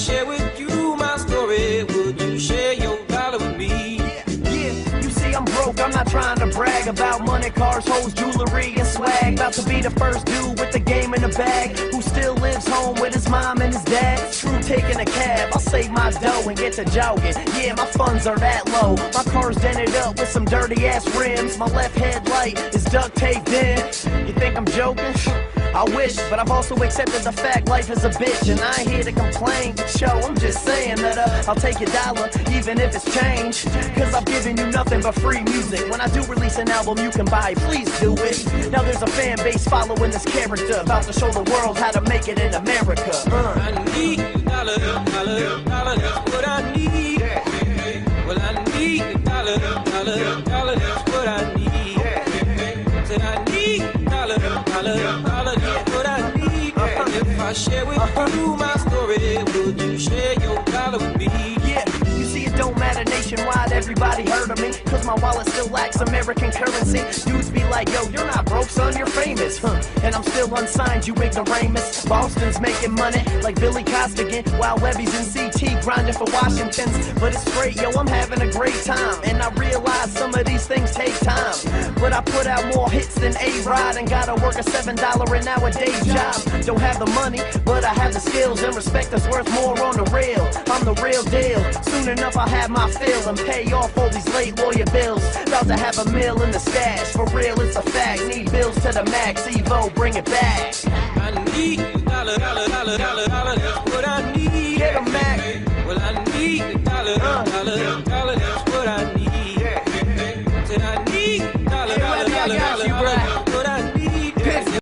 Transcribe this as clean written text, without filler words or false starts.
share with you my story, would you share your dollar with me? Yeah, you see I'm broke, I'm not trying to brag about money, cars, hoes, jewelry, and swag. About to be the first dude with the game in the bag, who still lives home with his mom and his dad. True, taking a cab, I'll save my dough and get to jogging. Yeah, my funds are that low. My car's dented up with some dirty ass rims. My left headlight is duct taped in. You think I'm joking? I wish, but I've also accepted the fact life is a bitch, and I ain't here to complain. Yo, I'm just saying that I'll take your dollar, even if it's change, cause I've given you nothing but free music. When I do release an album you can buy, please do it. Now there's a fan base following this character, about to show the world how to make it in America. I need a dollar, dollar, dollar, that's what I need. Well, I need a dollar, dollar, dollar, that's what I need. Said I need a dollar, dollar, dollar, that's what I need. If I share with you my story, would you share your dollar with me? Yeah, you see it don't matter nationwide, everybody heard of me, cause my wallet still lacks American currency. Dudes be like, yo, you're not broke, son, you're famous, and I'm still unsigned, you ignoramus. Boston's making money like Billy Costigan, while Levy's in CT grinding for Washington's. But it's great, yo, I'm having a great time, and I realize some of these things take time, but I put out more hits than A-Rod, and gotta work a $7 an hour day job. Don't have the money, but I have the skills, and respect that's worth more on the real. I'm the real deal, soon enough I'll have my fill and pay off all these late lawyer bills. About to have a meal in the stash, for real it's a fact. Need bills to the max, Evo, bring it back. I need a dollar, dollar, dollar, dollar, dollar, that's what I need. Get 'em, Mac.